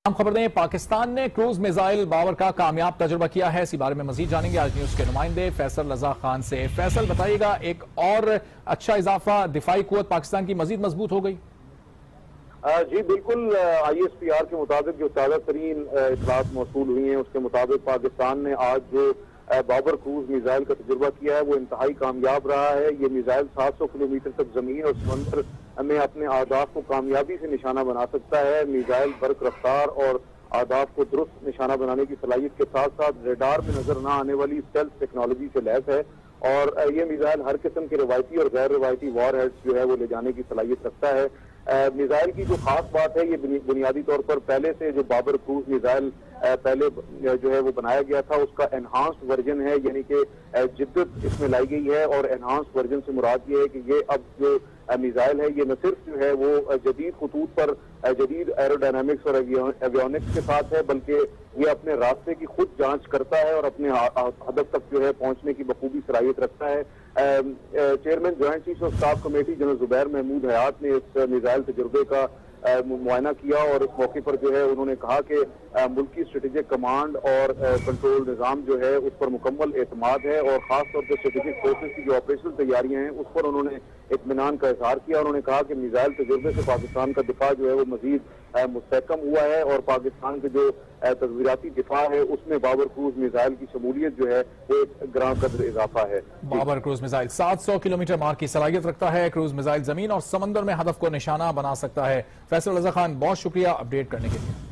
हम खबर दें, पाकिस्तान ने क्रूज मिसाइल बाबर का कामयाब तजुर्बा किया है। इसी बारे में मजीद जानेंगे आज न्यूज के नुमाइंदे फैसल रजा खान से। फैसल, बताइएगा, एक और अच्छा इजाफा, दिफाई कुव्वत पाकिस्तान की मजीद मजबूत हो गई? जी बिल्कुल, ISPR के मुताबिक जो ताज़ा तरीन इतलात मौसूल हुई हैं उसके मुताबिक पाकिस्तान ने आज जो बाबर क्रूज मिसाइल का तजुर्बा किया है वो इंतहाई कामयाब रहा है। ये मिसाइल 700 किलोमीटर तक जमीन और समंदर में अपने अहदाफ को कामयाबी से निशाना बना सकता है। मिसाइल बर्क रफ्तार और अहदाफ को दुरुस्त निशाना बनाने की सलाहियत के साथ साथ रेडार में नजर न आने वाली स्टेल्थ टेक्नोलॉजी से लैस है और ये मिसाइल हर किस्म के रवायती और गैर रवायती वॉर हेड्स जो है वो ले जाने की सलाहियत रखता है। मिसाइल की जो खास बात है, ये बुनियादी तौर पर पहले से जो बाबर क्रूज मिसाइल पहले जो है वो बनाया गया था उसका एनहांस्ड वर्जन है, यानी कि जिद्दत इसमें लाई गई है। और एनहांस्ड वर्जन से मुराद ये है कि ये अब जो मिसाइल है ये न सिर्फ जो है वो जदीद खतूत पर जदीद एरोडायनामिक्स और एवियोनिक्स के साथ है, बल्कि ये अपने रास्ते की खुद जांच करता है और अपने हदफ तक जो है पहुंचने की बखूबी सलाहियत रखता है। Chairman joint chief of staff committee general Zubair Mahmood Hayat ने इस मिसाइल तजुर्बे का मुआयना किया और इस मौके पर जो है उन्होंने कहा कि मुल्की स्ट्रेटेजिक कमांड और कंट्रोल निज़ाम जो है उस पर मुकम्मल एतमाद है और खास तौर पर स्ट्रेटेजिक फोर्सेज की जो ऑपरेशनल तैयारियां हैं उस पर उन्होंने इत्मीनान का इजहार किया। उन्होंने कहा कि मिसाइल तजुर्बे से पाकिस्तान का दिफा जो है वो मजीद मुस्तहकम हुआ है और पाकिस्तान के जो तजवीराती दिफा है उसमें बाबर क्रूज मिसाइल की शमूलियत जो है वो एक ग्रां कदर इजाफा है। बाबर क्रूज मिसाइल 700 किलोमीटर मार की सलाहियत रखता है। क्रूज मिसाइल जमीन और समंदर में हदफ को निशाना बना सकता है। फैसल रजा खान, बहुत शुक्रिया अपडेट करने के लिए।